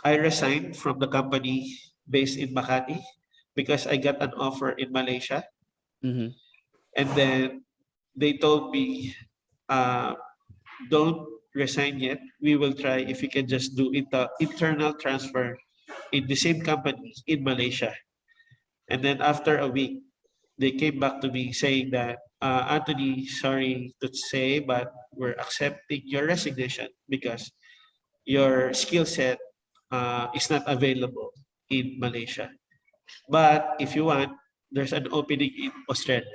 I resigned from the company based in Makati because I got an offer in Malaysia. Mm-hmm. And then they told me, uh, don't resign yet. We will try if you can just do internal transfer in the same company in Malaysia. And then after a week, they came back to me saying that, Anthony, sorry to say, but we're accepting your resignation because your skill set is not available in Malaysia. But if you want, there's an opening in Australia.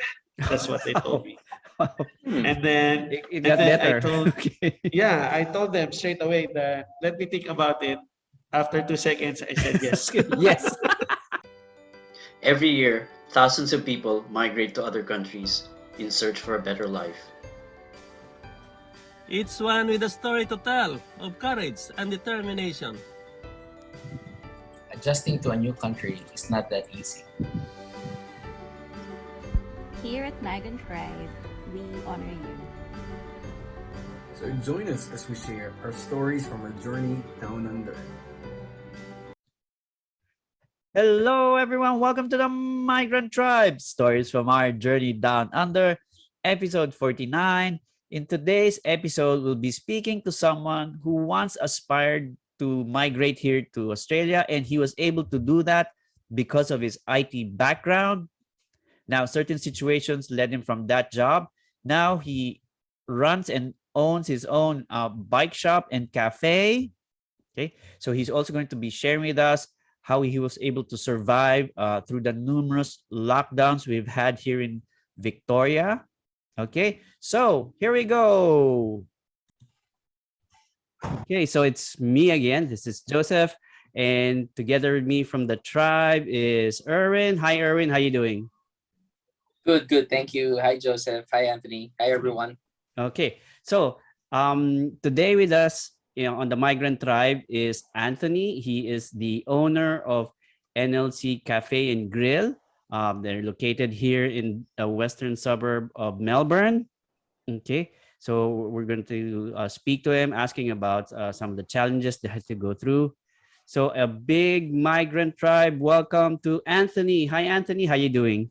That's what they told me. Wow. And then, It and got then I better. told, Okay. yeah, I told them straight away that let me think about it. After 2 seconds, I said yes. Yes. Every year, thousands of people migrate to other countries in search for a better life. Each one with a story to tell of courage and determination. Adjusting to a new country is not that easy. Here at Migrant Tribe, we honor you. So join us as we share our stories from our journey down under. Hello, everyone. Welcome to the Migrant Tribe. Stories from our journey down under, episode 49. In today's episode, we'll be speaking to someone who once aspired to migrate here to Australia, and he was able to do that because of his IT background. Now, certain situations led him from that job. Now he runs and owns his own bike shop and cafe. Okay, so he's also going to be sharing with us how he was able to survive through the numerous lockdowns we've had here in Victoria. Okay, so here we go. Okay, so it's me again. This is Joseph, and together with me from the tribe is Erwin. Hi, Erwin. How you doing? Good. Thank you. Hi, Joseph. Hi, Anthony. Hi, everyone. Okay, so today with us, on the Migrant Tribe is Anthony. He is the owner of Enelssie Café and Grill. They're located here in the western suburb of Melbourne. Okay, so we're going to speak to him, asking about some of the challenges they had to go through. So a big Migrant Tribe welcome to Anthony. Hi, Anthony. How you doing?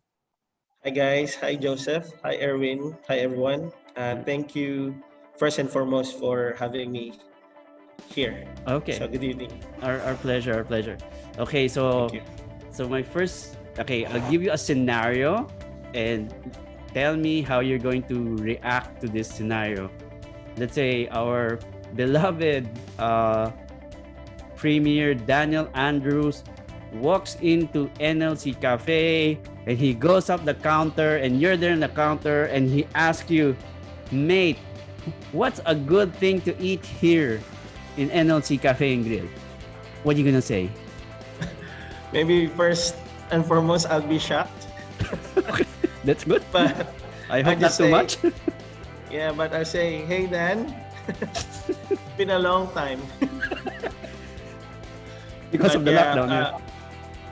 Hi guys, hi Joseph, hi Erwin, hi everyone. Thank you first and foremost for having me here. Okay. So good evening. Our pleasure, our pleasure. Okay, so Thank you. I'll give you a scenario and tell me how you're going to react to this scenario. Let's say our beloved Premier Daniel Andrews walks into Enelssie Cafe and he goes up the counter and you're there in the counter and he asks you, mate, what's a good thing to eat here in Enelssie Café and Grill? What are you gonna say? Maybe first and foremost, I'll be shocked. That's good. But I hope I not just too say- much. yeah, but I'll say, hey Dan, it's been a long time. Because of the But lockdown.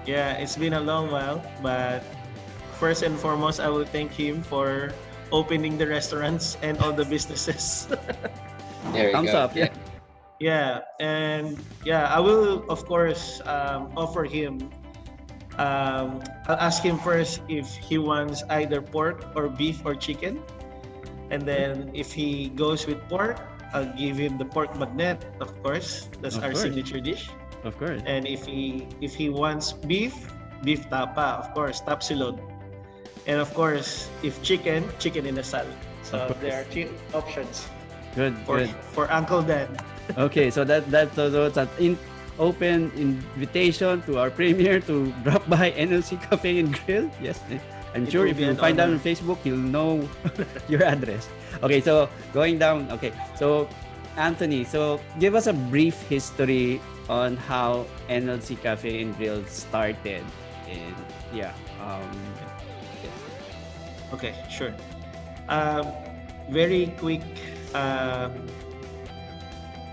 yeah, it's been a long while. But first and foremost, I will thank him for opening the restaurants and all the businesses. There you Thumbs go. up. Yeah. Yeah, and yeah, I will of course offer him. I'll ask him first if he wants either pork or beef or chicken, and then if he goes with pork, I'll give him the pork magnet. Of course, that's Of our course. signature dish. Of course. And if he wants beef tapa, of course, tapsilog, and of course if chicken in a salad. So Of course. there are two options Good. Good. for Uncle Dan. Okay, so that's an open invitation to our premier to drop by Enelssie Cafe and Grill. Yes, I'm It sure will if be you an find out honor. on Facebook, you'll know your address. Okay, so going down. Okay, so Anthony, so give us a brief history on how Enelssie Cafe and Grill started, and yeah, yes. Okay, sure. Very quick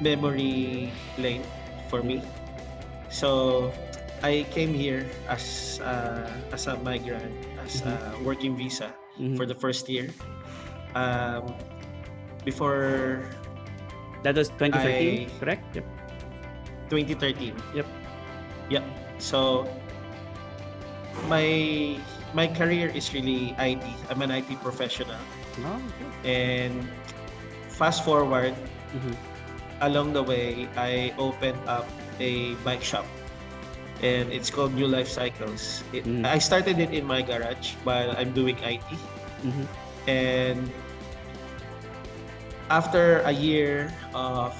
memory lane for me. So I came here as a migrant, as a working visa Mhm. for the first year. Before That was 2013, I- correct? Yep. 2013. Yep. Yep. So my career is really IT. I'm an IT professional. Oh, okay. And fast forward, Mhm. along the way, I opened up a bike shop, and it's called New Life Cycles. I started it in my garage while I'm doing IT, Mhm. and after a year of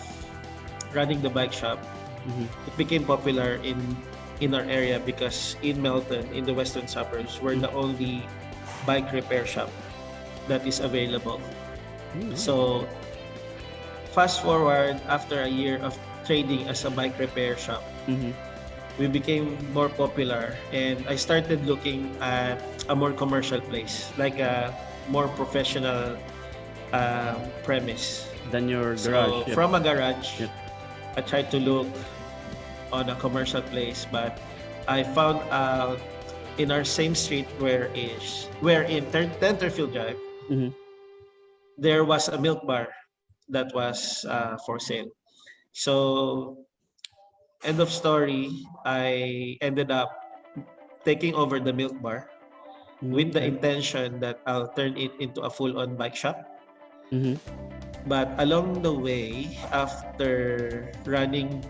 running the bike shop, Mhm. it became popular in our area because in Melbourne, in the western suburbs, we're the only bike repair shop that is available. So fast forward, after a year of trading as a bike repair shop, Mhm. we became more popular, and I started looking at a more commercial place, like a more professional premise. Then your So garage. Yep. from a garage, Yep. I tried to look on a commercial place, but I found out in our same street where in Tenterfield Drive, Mhm. there was a milk bar that was for sale. So end of story, I ended up taking over the milk bar with the Okay. intention that I'll turn it into a full-on bike shop. Mhm. But along the way, after running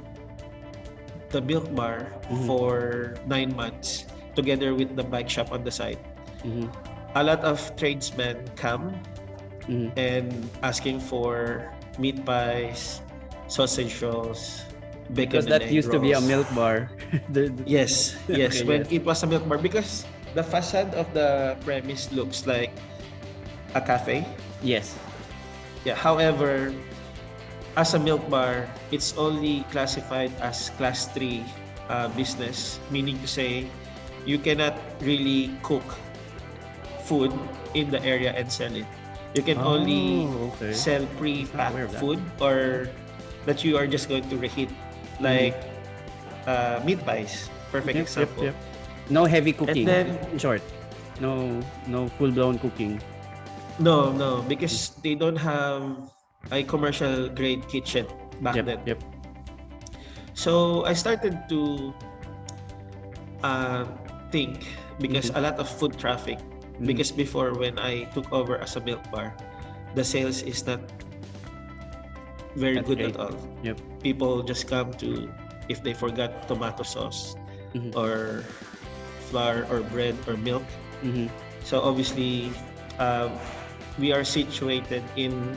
the milk bar for 9 months together with the bike shop on the side, Mhm. a lot of tradesmen come Mhm. and asking for meat pies, sausage rolls, bacon Because and that egg used to be a rolls. milk bar. Yes, yes. Okay, When yes. it was a milk bar, because the facade of the premise looks like a cafe. Yes. Yeah. However, as a milk bar, it's only classified as class 3 business, meaning to say you cannot really cook food in the area and sell it. You can only Oh, okay. sell I was not aware pre-packed of that. food, or that you are just going to reheat, like meat pies. Perfect Yep, yep, example. yep. No heavy cooking. then- In short, no full blown cooking. No, because they don't have a commercial grade kitchen back Yep, then. yep. So I started to think, because a lot of foot traffic. Because before, when I took over as a milk bar, the sales is not very That's good great. at all. Yep. People just come to if they forgot tomato sauce or flour or bread or milk. Mhm. So obviously, we are situated in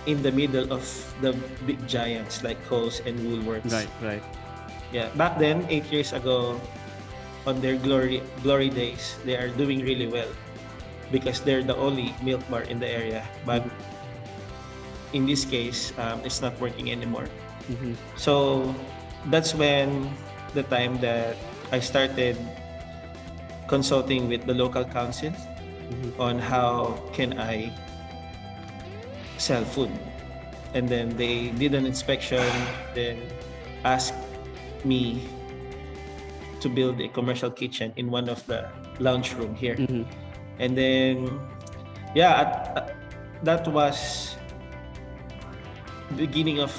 the middle of the big giants like Coles and Woolworths. Right, right. Yeah, back then, 8 years ago, on their glory days, they are doing really well because they're the only milk bar in the area. But in this case, it's not working anymore. Mhm. So that's when the time that I started consulting with the local council on how can I sell food. And then they did an inspection, then asked me to build a commercial kitchen in one of the lounge room here. And then, that was beginning of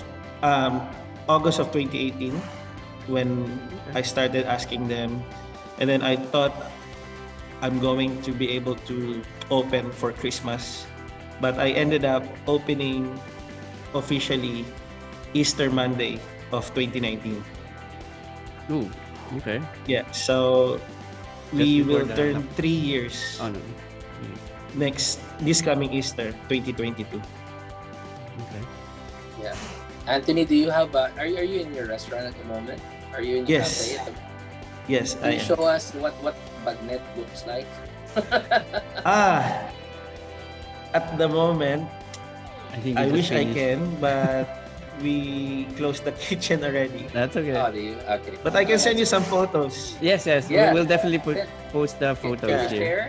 August of 2018 when I started asking them. And then I thought I'm going to be able to open for Christmas. But I ended up opening officially Easter Monday of 2019. Ooh, okay. Yeah, so we Just before will the turn lock- 3 years Oh no. this coming Easter 2022. Okay. Yeah. Anthony, do you have are you in your restaurant at the moment? Are you in your Yes. cafe at the Yes, Can I you am. show us what bagnet looks like? At the moment, I think I you wish just I finished. can, but we closed the kitchen already. That's okay. Oh, do you? Okay. But I can send you some photos. Yes, yes. Yeah. We'll definitely post the Can photos you here. share?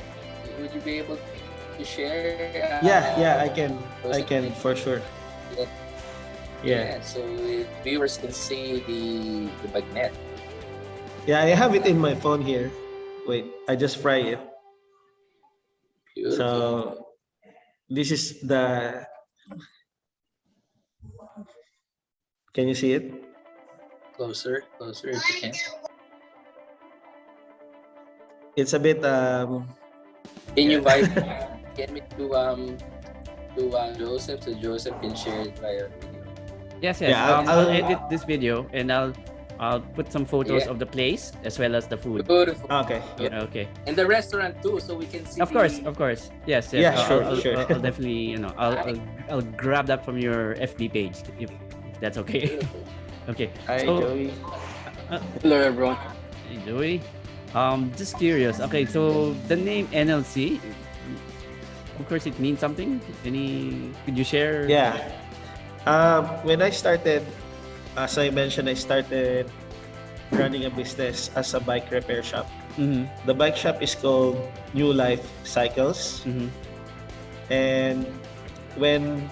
Would you be able to share? Yeah, I can. those I can for sure. Yeah. So viewers can see the bagnet. Yeah, I have it in my phone here. Wait, I just fry it. Beautiful. So this is the. Can you see it? Closer if you can. It's a bit Can you invite me to Joseph so Joseph can share it via video? Yes. Yeah, I'll edit this video and I'll put some photos Yeah. of the place as well as the food. Beautiful. okay. Yeah. Okay. And the restaurant too, so we can see. Of course. Yes. Yeah, sure, I'll, sure. I'll definitely, I'll grab that from your FB page if that's okay. Beautiful. Okay. Hi, So, Joey. Hello, everyone. hey, Joey. Just curious. Okay, so the name NLC, of course, it means something. Could you share? Yeah. When I started, as I mentioned, I started running a business as a bike repair shop. Mm-hmm. The bike shop is called New Life Cycles. Mm-hmm. And when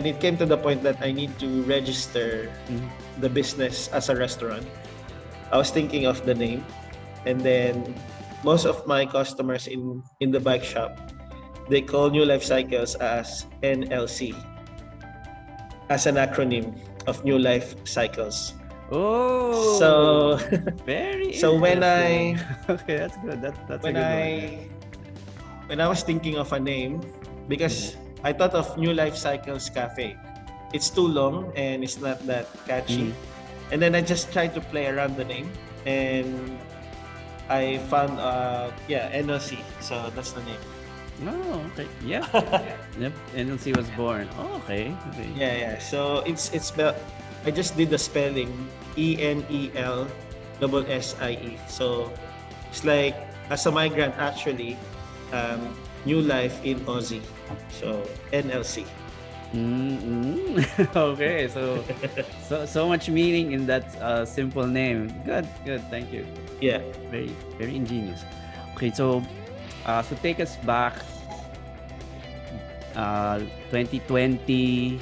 it came to the point that I need to register Mm-hmm. the business as a restaurant, I was thinking of the name. And then most of my customers in the bike shop, they call New Life Cycles as NLC, as an acronym of New Life Cycles. Oh. So very. so when interesting. Okay, that's good. That's a when good one. when I was thinking of a name, because I thought of New Life Cycles Cafe. It's too long and it's not that catchy. And then I just tried to play around the name and I found Enelssie. So that's the name. Oh, okay. Yeah. Yep. NLC was born. Oh, okay. Okay. Yeah. So it's spelled. I just did the spelling ENELSSIE. So it's like as a migrant actually, new life in Aussie. So NLC. Mm-hmm. Okay. So much meaning in that simple name. Good. Thank you. Yeah. Very, very ingenious. Okay. So take us back. 2020.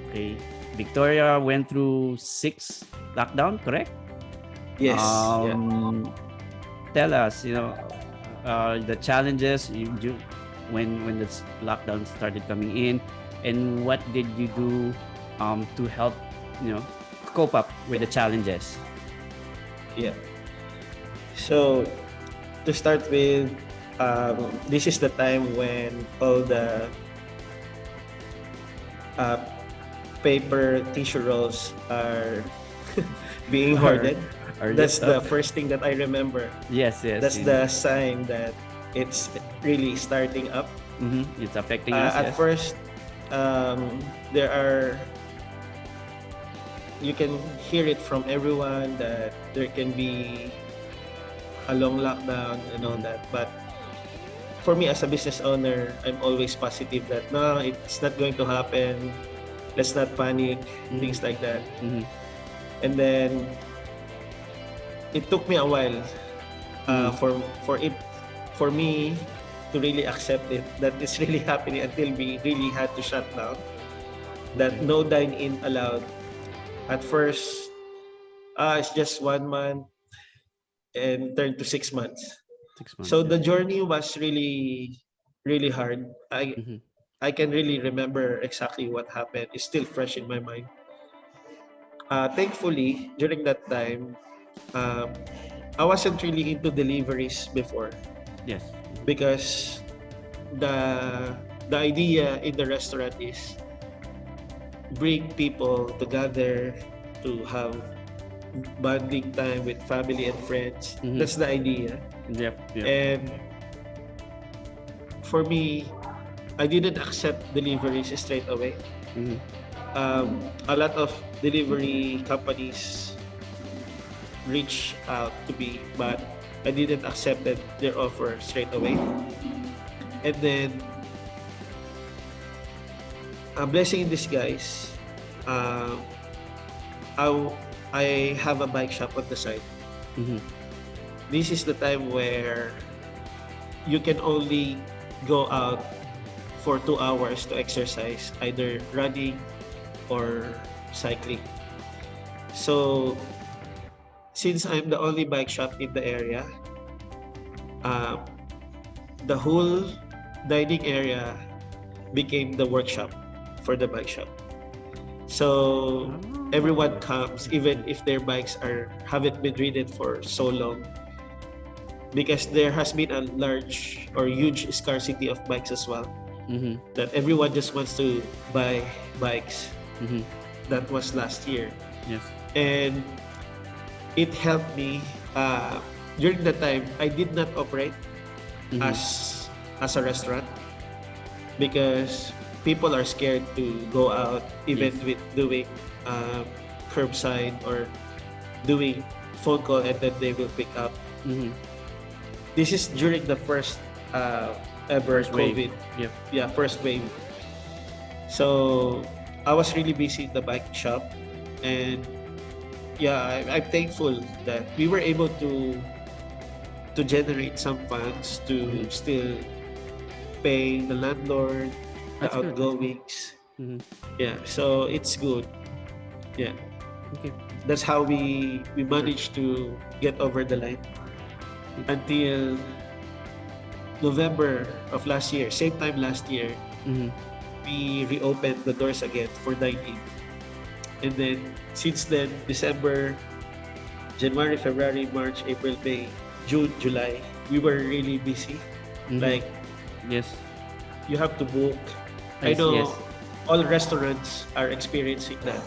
Okay. Victoria went through 6 lockdown, correct? Yes. Tell us, the challenges when the lockdown started coming in, and what did you do to help, cope up with the challenges? Yeah. So to start with, this is the time when all the paper tissue rolls are being hoarded. That's the first thing that I remember. Yes. That's the sign that it's really starting up. Mm-hmm. It's affecting us. At first, you can hear it from everyone that there can be a long lockdown and all that. But for me as a business owner, I'm always positive that no, it's not going to happen. Let's not panic, things like that. Mm-hmm. And then it took me a while for me to really accept it, that it's really happening, until we really had to shut down. That no dine-in allowed. At first, it's just 1 month and turned to 6 months. 6 months. So the journey was really, really hard. I can really remember exactly what happened. It's still fresh in my mind. Thankfully, during that time, I wasn't really into deliveries before. Yes. Because the idea in the restaurant is bring people together to have bonding time with family and friends. Mhm. That's the idea. Yep. And for me, I didn't accept deliveries straight away. Mhm. A lot of delivery companies reach out to me, but I didn't accept their offer straight away. And then, a blessing in disguise, I have a bike shop on the side. Mhm. This is the time where you can only go out for 2 hours to exercise, either running or cycling. So, since I'm the only bike shop in the area, the whole dining area became the workshop for the bike shop. So, everyone comes, even if their bikes haven't been ridden for so long, because there has been a large or huge scarcity of bikes as well. Mm-hmm. That everyone just wants to buy bikes. Mm-hmm. That was last year, Yes. and it helped me. During the time, I did not operate Mm-hmm. as a restaurant because people are scared to go out, even Yes. with doing curbside or doing phone call, and then they will pick up. Mm-hmm. This is during the first ever First wave. COVID. Yep. Yeah, first wave. So I was really busy in the bike shop, and yeah, I'm thankful that we were able to generate some funds to Mhm. still pay the landlord, the That's good. outgoings. Mm-hmm. Yeah, so it's good. Yeah, Okay. that's how we managed to get over the line until November of last year. Same time last year, Mm-hmm. we reopened the doors again for dining. And then since then, December, January, February, March, April, May, June, July, we were really busy. Mm-hmm. Like, Yes. you have to book. I I see, know yes. all restaurants are experiencing that.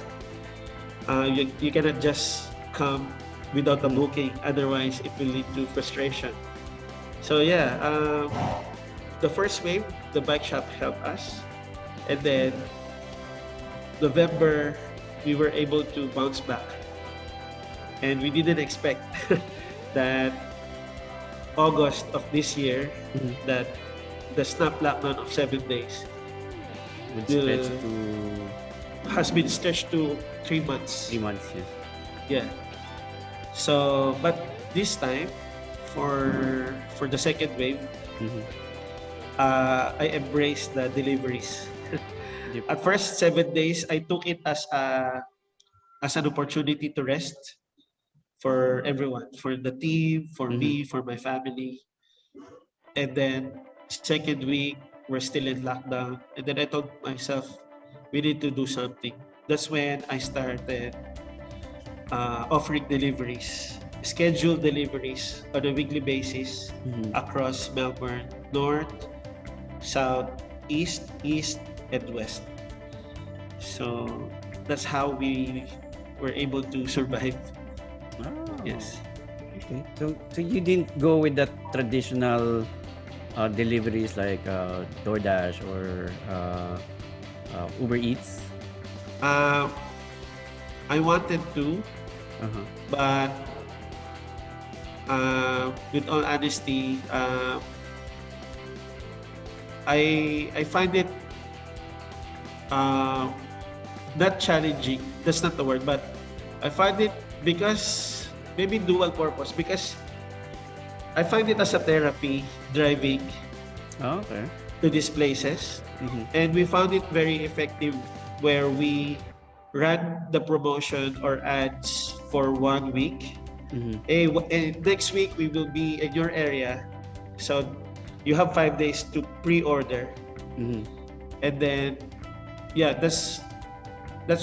You cannot just come without a booking, otherwise it will lead to frustration. So yeah, the first wave, the bike shop helped us, and then November we were able to bounce back, and we didn't expect that August of this year, Mhm. that the snap lockdown of 7 days Would The- stretch to has been stretched to 3 months. 3 months. Yes. Yeah. So, but this time, for the second wave, Mm-hmm. I embraced the deliveries. Yep. At first, 7 days, I took it as an opportunity to rest for everyone, for the team, for me, for my family. And then second week, we're still in lockdown. And then I told myself, we need to do something. That's when I started offering deliveries, scheduled deliveries on a weekly basis Mm-hmm. across Melbourne, North, South, East, and West. So that's how we were able to survive. Oh. Yes. Okay. So you didn't go with the traditional deliveries like DoorDash or Uber Eats? I wanted to, Uh-huh. but with all honesty, I find it not challenging. That's not the word, but I find it because maybe dual purpose, because I find it as a therapy driving Oh, okay. to these places, Mm-hmm. and we found it very effective where we ran the promotion or ads for 1 week. Mm-hmm. Next week we will be in your area, so you have 5 days to pre-order, Mm-hmm. and then yeah, that's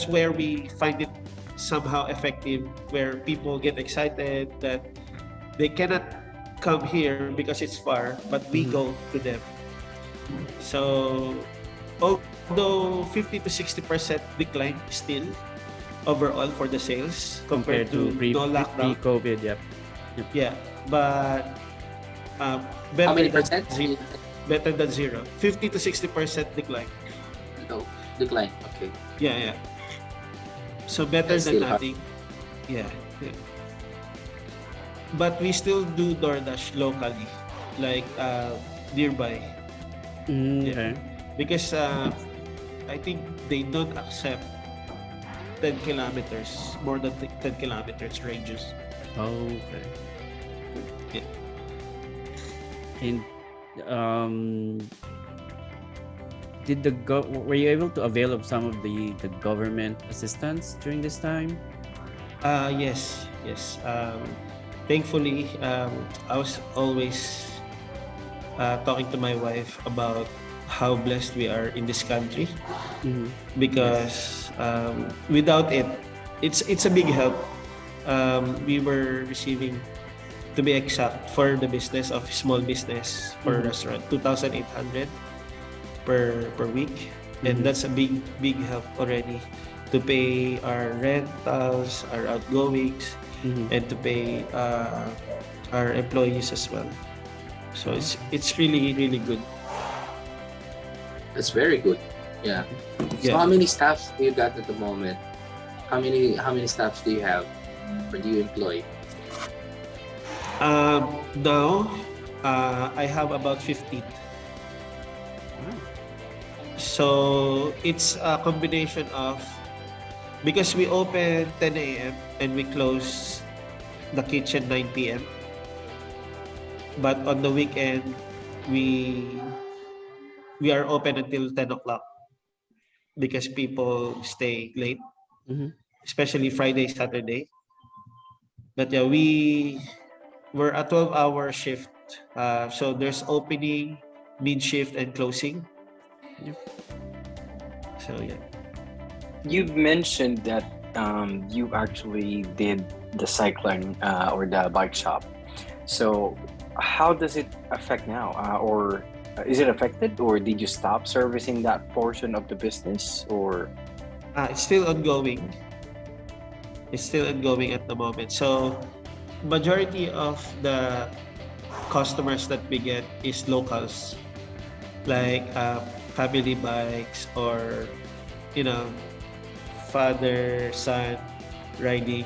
where we find it somehow effective, where people get excited that they cannot come here because it's far, but we Mhm. go to them. So although 50 to 60% decline still overall for the sales compared to no lockdown, pre-COVID, yep. yeah, but How better many than percent? better than zero. 50 to 60% decline. No, decline. Okay. Yeah. So better That's than still hard. nothing. Yeah. But we still do DoorDash locally, like nearby, Okay. because I think they don't accept 10 kilometers, more than 10 kilometers ranges. Okay. Yeah. And were you able to avail of some of the government assistance during this time? Yes. Thankfully, I was always talking to my wife about how blessed we are in this country, Mm-hmm. because without it, it's a big help. We were receiving, to be exact, for the business of small business for restaurant, 2,800 per week, and that's a big help already to pay our rentals, our outgoings, and to pay our employees as well. So it's really good. That's very good. Yeah. So how many staffs do you got at the moment? How many staffs do you have, or do you employ? Now, I have about 15. So it's a combination of, because we open 10 a.m. and we close the kitchen 9 p.m. But on the weekend, we are open until 10 o'clock because people stay late, especially Friday, Saturday. But yeah, we're a 12-hour shift. So there's opening, mid-shift, and closing. So yeah. You've mentioned that you actually did the cycling or the bike shop. So how does it affect now? Or is it affected, or did you stop servicing that portion of the business, or? It's still ongoing. It's still ongoing at the moment. So majority of the customers that we get is locals, like family bikes, or father son riding,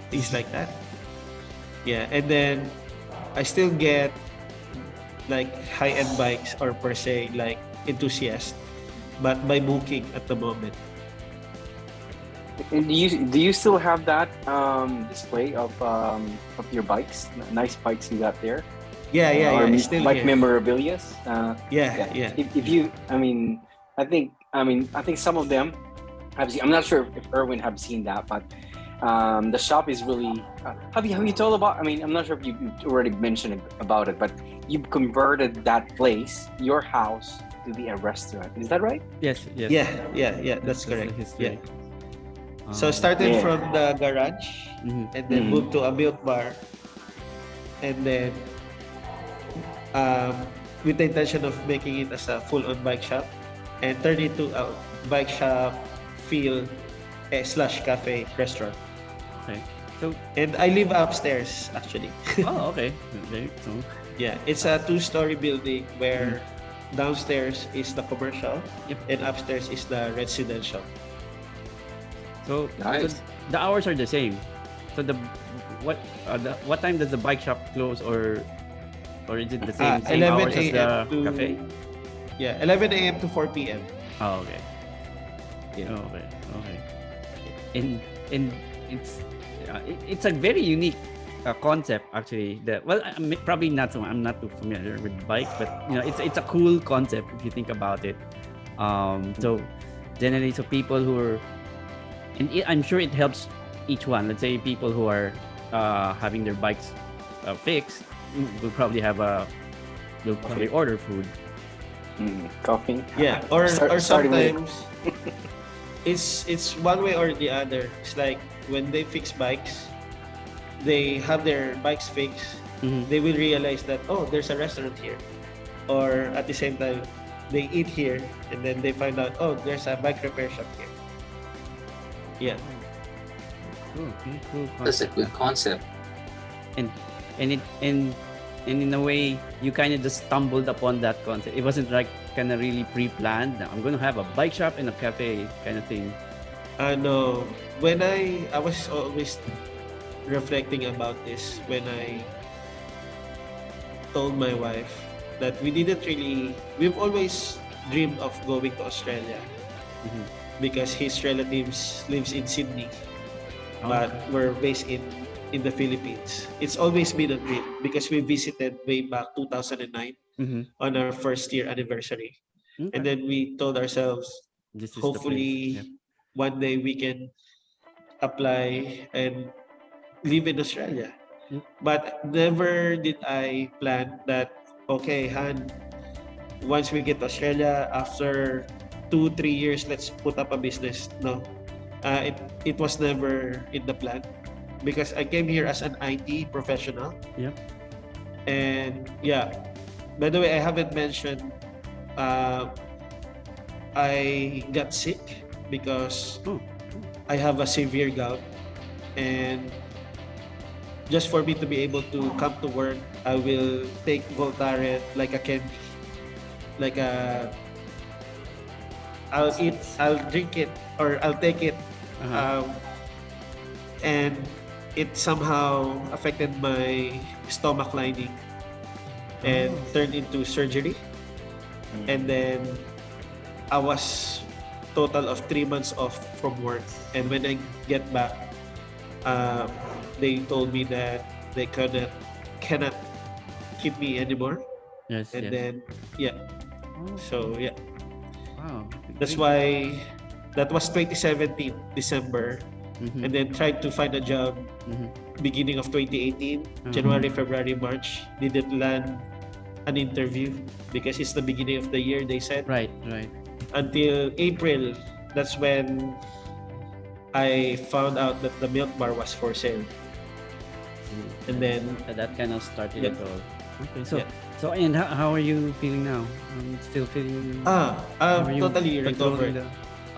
things like that. Yeah, and then I still get like high-end bikes, or per se like enthusiasts, but by booking at the moment. And do you still have that display of your bikes, nice bikes you got there? Yeah, Or still like here. memorabilia? Yeah. If you, I think some of them have seen. I'm not sure if Erwin have seen that, but the shop is really. Have you told about? I'm not sure if you already mentioned about it, but you've converted that place, your house, to be a restaurant. Is that right? Yes. Yeah. That's the correct. history. Yeah. So started Yeah. from the garage, and then moved to a milk bar, and then with the intention of making it as a full-on bike shop, and turn it to a bike shop feel slash cafe restaurant. Okay. So And I live upstairs actually. okay. So Yeah, it's a 2-story building where downstairs is the commercial, Yep. and upstairs is the residential. So Nice. the hours are the same. So what time does the bike shop close, or is it the same 11 hours as the a.m. to cafe? Yeah, 11 a.m. to 4 p.m. Oh, okay. Yeah. Okay. And it's a very unique concept actually. Probably not so. I'm not too familiar with bikes, but it's a cool concept if you think about it. So generally, so people who are, and I'm sure it helps each one. Let's say people who are having their bikes fixed will probably order food. Coffee. Yeah, or Starting with- sometimes it's one way or the other. It's like when they fix bikes, they have their bikes fixed. They will realize that, oh, there's a restaurant here, or at the same time they eat here, and then they find out, oh, there's a bike repair shop here. Yeah. Cool That's a concept. good concept. And in a way, you kind of just stumbled upon that concept. It wasn't like kind of really pre-planned. I'm going to have a bike shop and a cafe kind of thing. No, when I was always reflecting about this when I told my wife that we've always dreamed of going to Australia because his relatives lives in Sydney, but we're based in the Philippines. It's always been a dream because we visited way back 2009 on our first year anniversary. Okay. And then we told ourselves, This is the hopefully place. one day we can apply and live in Australia. But never did I plan that, okay, Han, once we get to Australia, after 2-3 years, let's put up a business. No. it was never in the plan because I came here as an IT professional. Yep. And yeah, by the way, I haven't mentioned I got sick because I have a severe gout, and just for me to be able to come to work, I will take Voltaren like a candy, like a. I'll drink it, or I'll take it, and it somehow affected my stomach lining and turned into surgery. And then I was total of 3 months off from work. And when I get back, they told me that they cannot keep me anymore. Yes. And yes. then so yeah, Wow. that's why that was 2017 December. Mhm. And then tried to find a job Mhm. beginning of 2018, January, February, March. Didn't land an interview because it's the beginning of the year, they said. Right. Until April, that's when I found out that the milk bar was for sale. And then That kind of started Yep. it all. Okay. So Yeah. and how are you feeling now? Still feeling? How are you totally controlling recovered.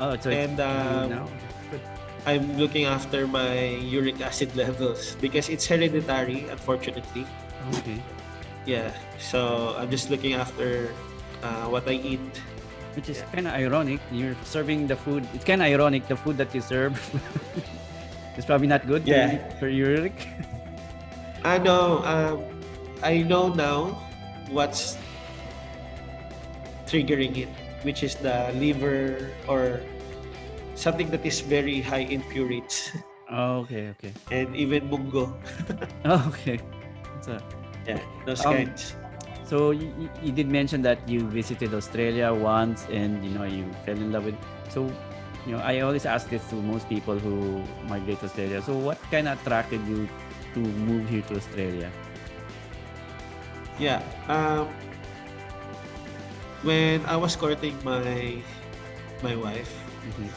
So it's And good now. Good. I'm looking after my uric acid levels because it's hereditary, unfortunately. Okay. Yeah, so I'm just looking after what I eat. Which is kind of ironic. You're serving the food. It's kind of ironic. The food that you serve is probably not good Yeah. for uric. I know. I know now what's triggering it, which is the liver or something that is very high in purates Oh, okay. and even mungo. Oh, okay. So, Yeah, those Um, kinds. so you did mention that you visited Australia once, and you fell in love with. So, I always ask this to most people who migrate to Australia. So, what kind of attracted you to move here to Australia? Yeah. When I was courting my wife, Mhm.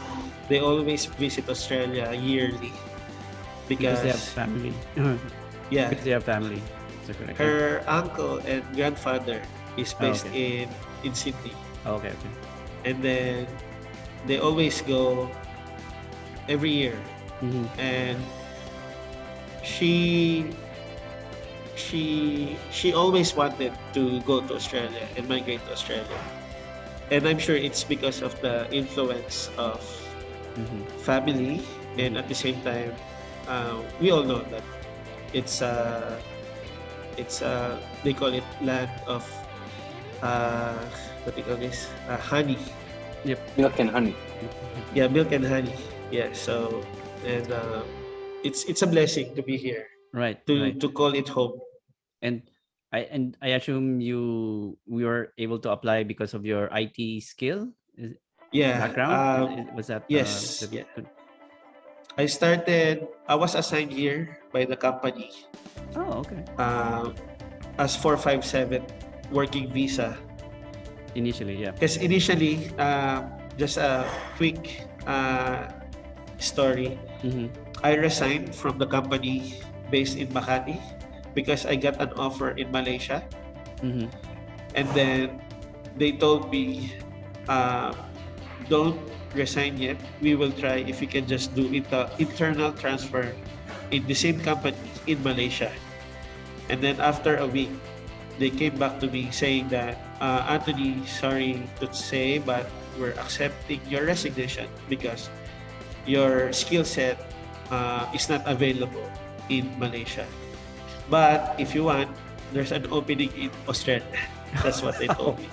they always visit Australia yearly Because they have because family. yeah, Because they have family. Is that correct? her uncle and grandfather is based okay. in Sydney, Okay. and then they always go every year. Mhm. And she always wanted to go to Australia and migrate to Australia, and I'm sure it's because of the influence of Mhm. family, and at the same time, we all know that it's they call it land of what do you call this, honey. Milk and honey. Yeah, milk and honey. Yeah, so and it's a blessing to be here, Right. to Right. call it home. And I assume we were able to apply because of your IT skill Yeah. background. Was that Yes. the- Yeah. I was assigned here by the company Oh, okay. as 457 working visa. Initially, yeah. Because initially, just a quick story. Mhm. I resigned from the company based in Makati because I got an offer in Malaysia. Mhm. And then they told me, don't resign yet. We will try if we can just do internal transfer in the same company in Malaysia. And then after a week, they came back to me saying that, Anthony, sorry to say, but we're accepting your resignation because your skill set is not available in Malaysia. But if you want, there's an opening in Australia. That's what they told me.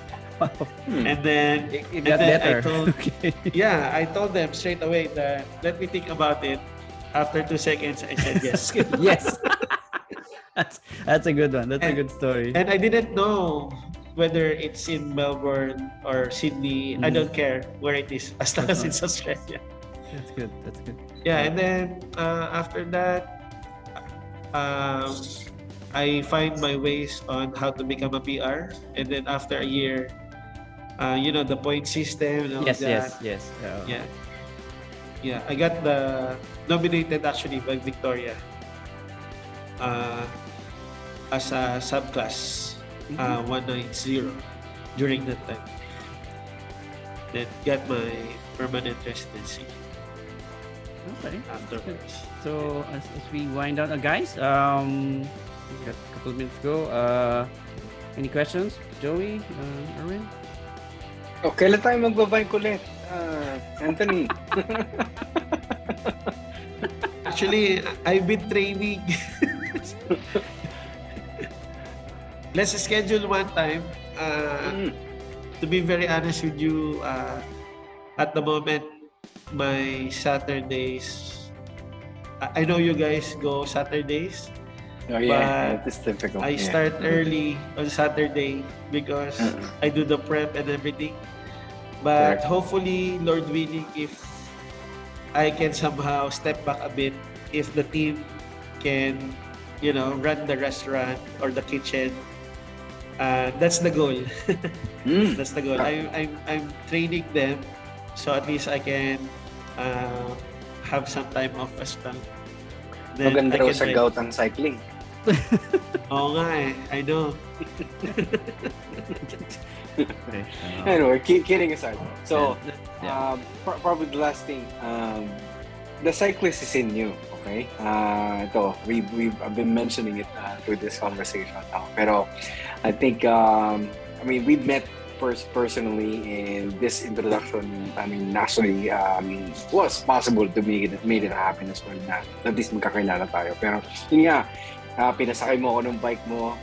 And then, It and got then better. I told, Okay. yeah, I told them straight away that let me think about it. After 2 seconds, I said yes. Yes. That's a good one. That's a good story. And I didn't know whether it's in Melbourne or Sydney. I Mhm. don't care where it is as long That's as it's Australia. That's good. That's good. Yeah, and then after that, I find my ways on how to become a PR. And then after a year, the point system and all Yes, that. yes. Yeah. Yeah, I got the nominated actually by Victoria as a subclass 190 during that time. Then got my permanent residency Okay. afterwards. So as we wind down, guys, we got a couple of minutes to go. Any questions, Joey, Erwin? Oh, kailan tayo magbabike ulit? Anthony. Actually, I've been training. Let's schedule one time. To be very honest with you, at the moment, my Saturdays, I know you guys go Saturdays. Oh yeah, But it's difficult. I start early on Saturday because I do the prep and everything. But Correct. hopefully, Lord willing, if I can somehow step back a bit, if the team can, run the restaurant or the kitchen, that's the goal. That's the goal. I'm training them, so at least I can have some time off as well. Then Maganda I raw can sa rest. gout ang cycling. Oo nga eh. I know. Okay. Anyway, kidding aside. So, Yeah. probably the last thing, the cyclist is in you, okay? Ito, I've been mentioning it through this conversation now. Pero I think, we've met personally, and this introduction, naturally, was possible to make it happen as well na at least magkakilala tayo. Pero yun nga, pinasakay mo ako ng bike mo.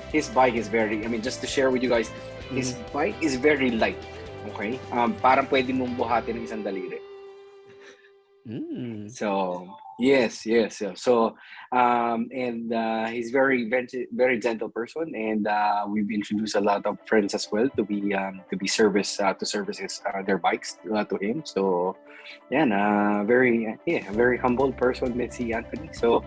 His bike is very, just to share with you guys, his bike is very light. Okay? Parang pwede mong buhatin ng isang daliri. So, yes. So, he's very gentle person, and we've introduced a lot of friends as well to be service their bikes to him. So, very humble person, let's see, Anthony. So,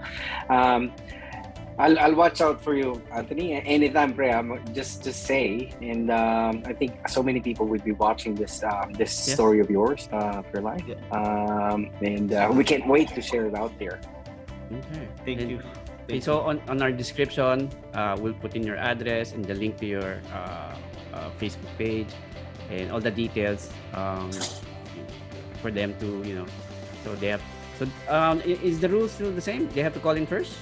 I'll watch out for you, Anthony. Anytime, pre. Just say, and I think so many people will be watching this story of yours for life, and we can't wait to share it out there. Okay. Thank you. Okay, so on our description, we'll put in your address and the link to your Facebook page and all the details for them to, so they have. So is the rule still the same? They have to call in first?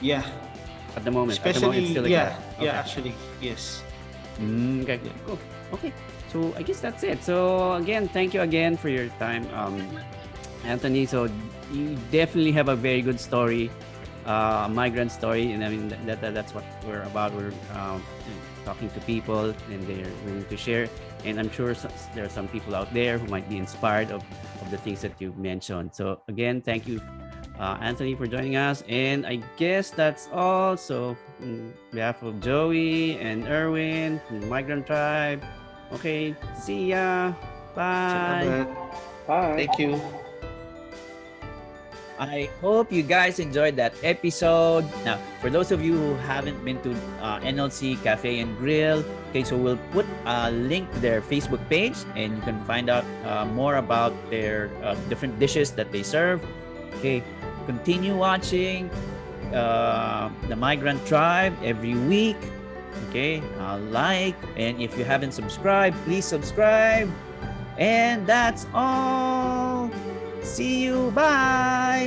Yeah. At the moment, Especially, it's still like yeah, that. yeah, Okay. actually, yes. Okay, cool. Okay, so I guess that's it. So again, thank you again for your time, Anthony. So you definitely have a very good story, migrant story, and that's what we're about. We're talking to people, and they're willing to share. And I'm sure there are some people out there who might be inspired of the things that you mentioned. So again, thank you, Anthony, for joining us. And I guess that's all. So on behalf of Joey and Erwin from the Migrant Tribe, okay, see ya. Bye. Salamat. Bye. Thank you. I hope you guys enjoyed that episode. Now, for those of you who haven't been to Enelssie Café and Grill, okay, so we'll put a link to their Facebook page, and you can find out more about their different dishes that they serve. Okay, continue watching the Migrant Tribe every week. Okay, like, and if you haven't subscribed, please subscribe. And that's all. See you. Bye.